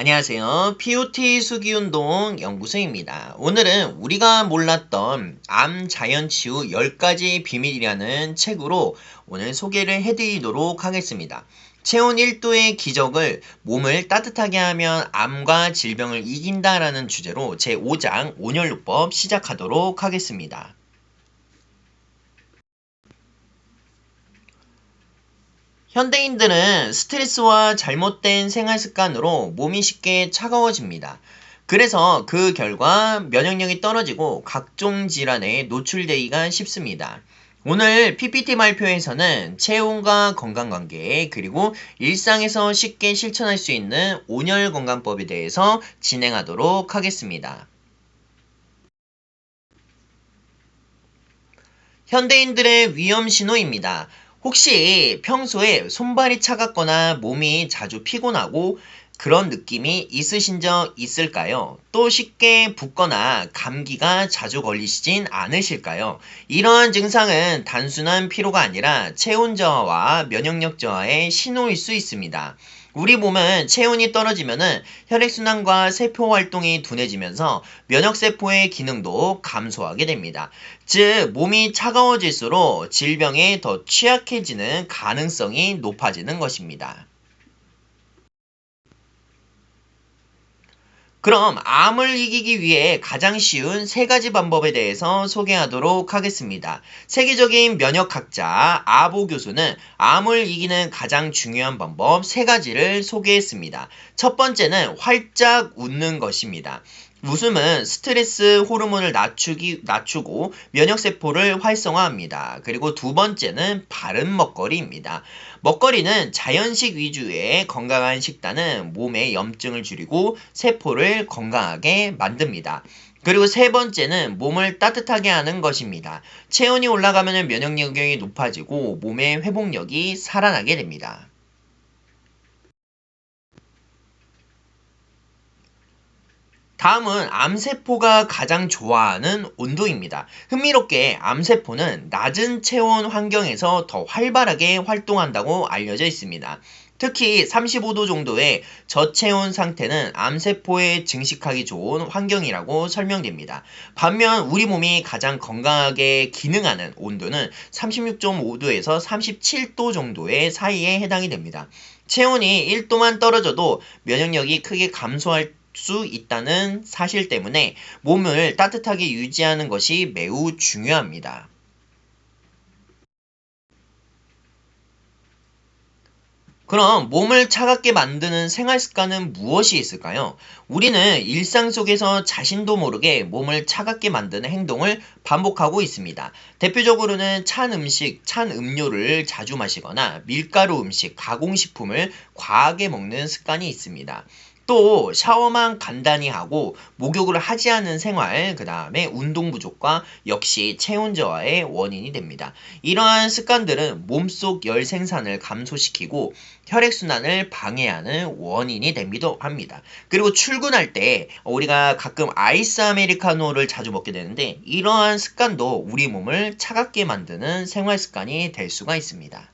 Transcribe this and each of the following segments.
안녕하세요. POT 수기운동 연구소입니다. 오늘은 우리가 몰랐던 암 자연치유 10가지 비밀이라는 책으로 오늘 소개를 해드리도록 하겠습니다. 체온 1도의 기적을 몸을 따뜻하게 하면 암과 질병을 이긴다라는 주제로 제5장 온열요법 시작하도록 하겠습니다. 현대인들은 스트레스와 잘못된 생활 습관으로 몸이 쉽게 차가워집니다. 그래서 그 결과 면역력이 떨어지고 각종 질환에 노출되기가 쉽습니다. 오늘 PPT 발표에서는 체온과 건강관계 그리고 일상에서 쉽게 실천할 수 있는 온열건강법에 대해서 진행하도록 하겠습니다. 현대인들의 위험 신호입니다. 혹시 평소에 손발이 차갑거나 몸이 자주 피곤하고 그런 느낌이 있으신 적 있을까요? 또 쉽게 붓거나 감기가 자주 걸리시진 않으실까요? 이러한 증상은 단순한 피로가 아니라 체온 저하와 면역력 저하의 신호일 수 있습니다. 우리 몸은 체온이 떨어지면은 혈액순환과 세포 활동이 둔해지면서 면역세포의 기능도 감소하게 됩니다. 즉, 몸이 차가워질수록 질병에 더 취약해지는 가능성이 높아지는 것입니다. 그럼 암을 이기기 위해 가장 쉬운 3가지 방법에 대해서 소개하도록 하겠습니다. 세계적인 면역학자 아보 교수는 암을 이기는 가장 중요한 방법 3가지를 소개했습니다. 첫 번째는 활짝 웃는 것입니다. 웃음은 스트레스 호르몬을 낮추고 면역세포를 활성화합니다. 그리고 두 번째는 바른 먹거리입니다. 먹거리는 자연식 위주의 건강한 식단은 몸의 염증을 줄이고 세포를 건강하게 만듭니다. 그리고 세 번째는 몸을 따뜻하게 하는 것입니다. 체온이 올라가면 면역력이 높아지고 몸의 회복력이 살아나게 됩니다. 다음은 암세포가 가장 좋아하는 온도입니다. 흥미롭게 암세포는 낮은 체온 환경에서 더 활발하게 활동한다고 알려져 있습니다. 특히 35도 정도의 저체온 상태는 암세포에 증식하기 좋은 환경이라고 설명됩니다. 반면 우리 몸이 가장 건강하게 기능하는 온도는 36.5도에서 37도 정도의 사이에 해당이 됩니다. 체온이 1도만 떨어져도 면역력이 크게 감소할 수 있다는 사실 때문에 몸을 따뜻하게 유지하는 것이 매우 중요합니다. 그럼 몸을 차갑게 만드는 생활 습관은 무엇이 있을까요? 우리는 일상 속에서 자신도 모르게 몸을 차갑게 만드는 행동을 반복하고 있습니다. 대표적으로는 찬 음식, 찬 음료를 자주 마시거나 밀가루 음식, 가공식품을 과하게 먹는 습관이 있습니다. 또 샤워만 간단히 하고 목욕을 하지 않은 생활, 그 다음에 운동 부족과 역시 체온 저하의 원인이 됩니다. 이러한 습관들은 몸속 열 생산을 감소시키고 혈액순환을 방해하는 원인이 되기도 합니다. 그리고 출근할 때 우리가 가끔 아이스 아메리카노를 자주 먹게 되는데 이러한 습관도 우리 몸을 차갑게 만드는 생활 습관이 될 수가 있습니다.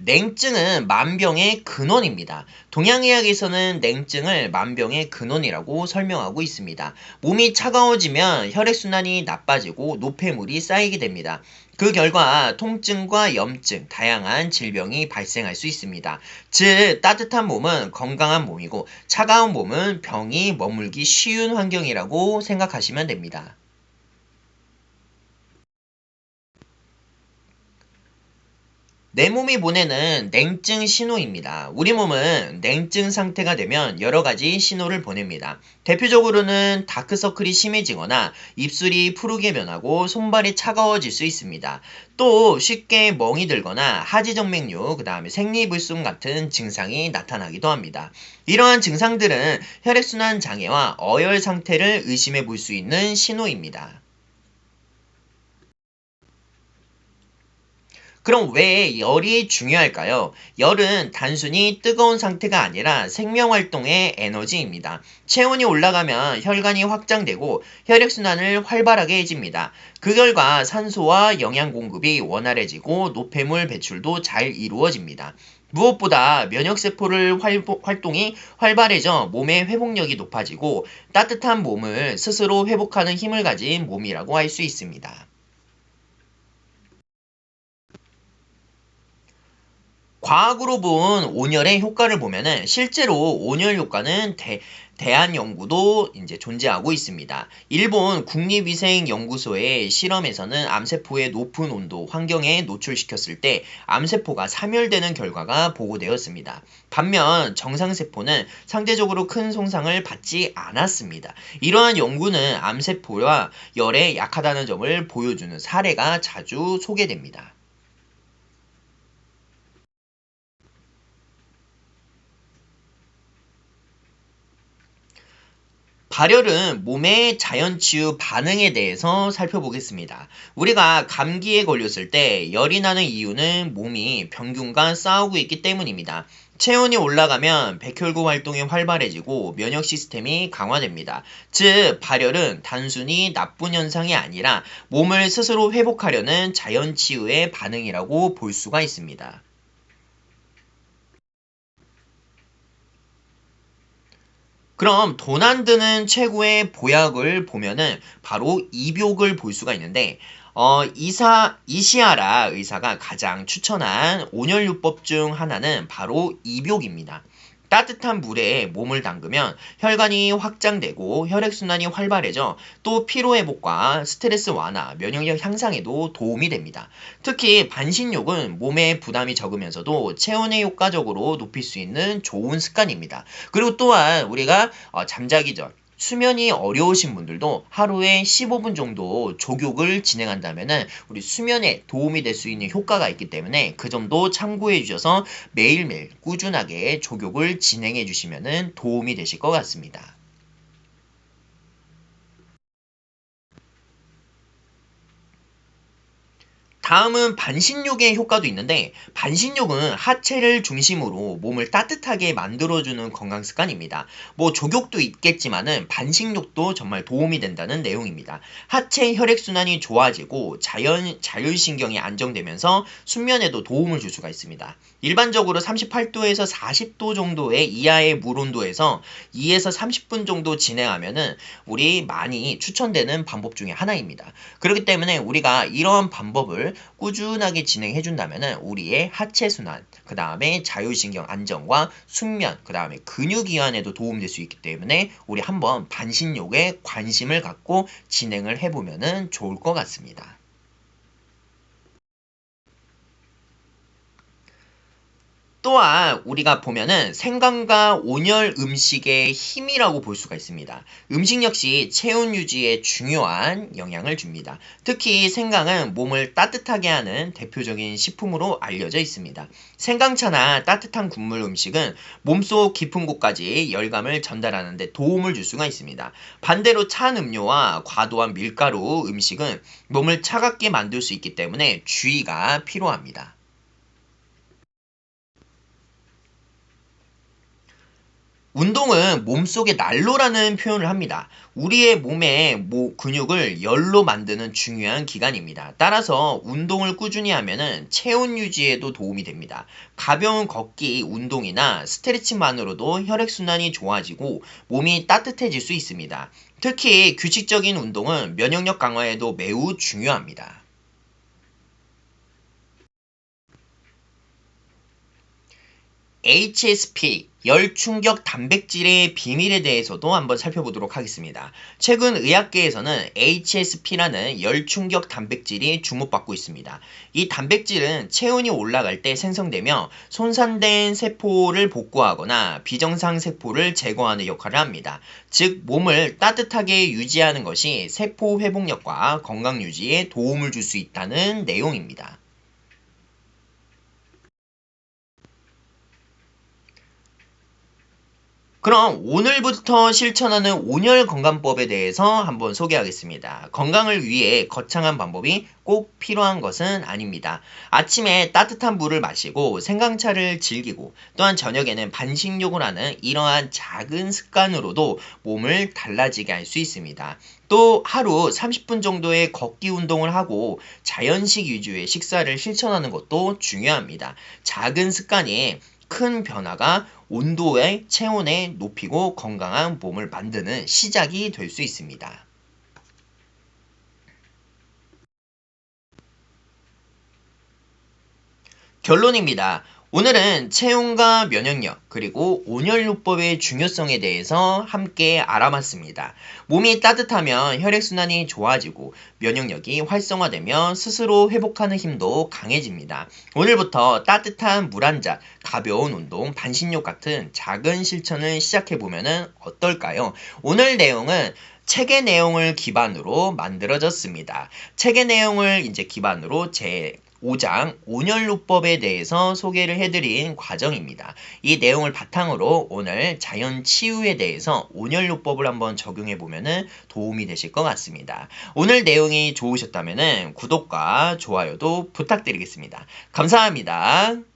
냉증은 만병의 근원입니다. 동양의학에서는 냉증을 만병의 근원이라고 설명하고 있습니다. 몸이 차가워지면 혈액순환이 나빠지고 노폐물이 쌓이게 됩니다. 그 결과 통증과 염증, 다양한 질병이 발생할 수 있습니다. 즉, 따뜻한 몸은 건강한 몸이고 차가운 몸은 병이 머물기 쉬운 환경이라고 생각하시면 됩니다. 내 몸이 보내는 냉증 신호입니다. 우리 몸은 냉증 상태가 되면 여러 가지 신호를 보냅니다. 대표적으로는 다크서클이 심해지거나 입술이 푸르게 변하고 손발이 차가워질 수 있습니다. 또 쉽게 멍이 들거나 하지정맥류, 그 다음에 생리불순 같은 증상이 나타나기도 합니다. 이러한 증상들은 혈액순환 장애와 어열 상태를 의심해 볼 수 있는 신호입니다. 그럼 왜 열이 중요할까요? 열은 단순히 뜨거운 상태가 아니라 생명활동의 에너지입니다. 체온이 올라가면 혈관이 확장되고 혈액순환을 활발하게 해집니다. 그 결과 산소와 영양 공급이 원활해지고 노폐물 배출도 잘 이루어집니다. 무엇보다 면역세포를 활동이 활발해져 몸의 회복력이 높아지고 따뜻한 몸을 스스로 회복하는 힘을 가진 몸이라고 할 수 있습니다. 과학으로 본 온열의 효과를 보면은 실제로 온열 효과는 대한 연구도 이제 존재하고 있습니다. 일본 국립위생연구소의 실험에서는 암세포의 높은 온도 환경에 노출시켰을 때 암세포가 사멸되는 결과가 보고되었습니다. 반면 정상세포는 상대적으로 큰 손상을 받지 않았습니다. 이러한 연구는 암세포와 열에 약하다는 점을 보여주는 사례가 자주 소개됩니다. 발열은 몸의 자연치유 반응에 대해서 살펴보겠습니다. 우리가 감기에 걸렸을 때 열이 나는 이유는 몸이 병균과 싸우고 있기 때문입니다. 체온이 올라가면 백혈구 활동이 활발해지고 면역 시스템이 강화됩니다. 즉, 발열은 단순히 나쁜 현상이 아니라 몸을 스스로 회복하려는 자연치유의 반응이라고 볼 수가 있습니다. 그럼 돈 안 드는 최고의 보약을 보면은 바로 입욕을 볼 수가 있는데, 이시아라 의사가 가장 추천한 온열요법 중 하나는 바로 입욕입니다. 따뜻한 물에 몸을 담그면 혈관이 확장되고 혈액순환이 활발해져 또 피로회복과 스트레스 완화, 면역력 향상에도 도움이 됩니다. 특히 반신욕은 몸에 부담이 적으면서도 체온을 효과적으로 높일 수 있는 좋은 습관입니다. 그리고 또한 우리가 잠자기 전 수면이 어려우신 분들도 하루에 15분 정도 족욕을 진행한다면은 우리 수면에 도움이 될 수 있는 효과가 있기 때문에 그 점도 참고해 주셔서 매일매일 꾸준하게 족욕을 진행해 주시면은 도움이 되실 것 같습니다. 다음은 반신욕의 효과도 있는데 반신욕은 하체를 중심으로 몸을 따뜻하게 만들어주는 건강 습관입니다. 뭐 족욕도 있겠지만은 반신욕도 정말 도움이 된다는 내용입니다. 하체 혈액순환이 좋아지고 자율신경이 안정되면서 숙면에도 도움을 줄 수가 있습니다. 일반적으로 38도에서 40도 정도의 이하의 물 온도에서 2에서 30분 정도 진행하면은 우리 많이 추천되는 방법 중에 하나입니다. 그렇기 때문에 우리가 이러한 방법을 꾸준하게 진행해 준다면은 우리의 하체 순환, 그 다음에 자율신경 안정과 숙면, 그 다음에 근육 이완에도 도움될 수 있기 때문에 우리 한번 반신욕에 관심을 갖고 진행을 해보면은 좋을 것 같습니다. 또한 우리가 보면은 생강과 온열 음식의 힘이라고 볼 수가 있습니다. 음식 역시 체온 유지에 중요한 영향을 줍니다. 특히 생강은 몸을 따뜻하게 하는 대표적인 식품으로 알려져 있습니다. 생강차나 따뜻한 국물 음식은 몸속 깊은 곳까지 열감을 전달하는 데 도움을 줄 수가 있습니다. 반대로 찬 음료와 과도한 밀가루 음식은 몸을 차갑게 만들 수 있기 때문에 주의가 필요합니다. 운동은 몸속의 난로라는 표현을 합니다. 우리의 몸의 근육을 열로 만드는 중요한 기관입니다. 따라서 운동을 꾸준히 하면은 체온 유지에도 도움이 됩니다. 가벼운 걷기 운동이나 스트레칭만으로도 혈액순환이 좋아지고 몸이 따뜻해질 수 있습니다. 특히 규칙적인 운동은 면역력 강화에도 매우 중요합니다. HSP, 열충격 단백질의 비밀에 대해서도 한번 살펴보도록 하겠습니다. 최근 의학계에서는 HSP라는 열충격 단백질이 주목받고 있습니다. 이 단백질은 체온이 올라갈 때 생성되며 손상된 세포를 복구하거나 비정상 세포를 제거하는 역할을 합니다. 즉, 몸을 따뜻하게 유지하는 것이 세포 회복력과 건강 유지에 도움을 줄 수 있다는 내용입니다. 그럼 오늘부터 실천하는 온열 건강법에 대해서 한번 소개하겠습니다. 건강을 위해 거창한 방법이 꼭 필요한 것은 아닙니다. 아침에 따뜻한 물을 마시고 생강차를 즐기고 또한 저녁에는 반식욕을 하는 이러한 작은 습관으로도 몸을 달라지게 할 수 있습니다. 또 하루 30분 정도의 걷기 운동을 하고 자연식 위주의 식사를 실천하는 것도 중요합니다. 작은 습관이 큰 변화가 온도의 체온에 높이고 건강한 몸을 만드는 시작이 될 수 있습니다. 결론입니다. 오늘은 체온과 면역력 그리고 온열요법의 중요성에 대해서 함께 알아봤습니다. 몸이 따뜻하면 혈액순환이 좋아지고 면역력이 활성화되면 스스로 회복하는 힘도 강해집니다. 오늘부터 따뜻한 물 한 잔, 가벼운 운동, 반신욕 같은 작은 실천을 시작해보면 어떨까요? 오늘 내용은 책의 내용을 기반으로 만들어졌습니다. 책의 내용을 이제 기반으로 제 5장 온열요법에 대해서 소개를 해드린 과정입니다. 이 내용을 바탕으로 오늘 자연치유에 대해서 온열요법을 한번 적용해보면 도움이 되실 것 같습니다. 오늘 내용이 좋으셨다면 구독과 좋아요도 부탁드리겠습니다. 감사합니다.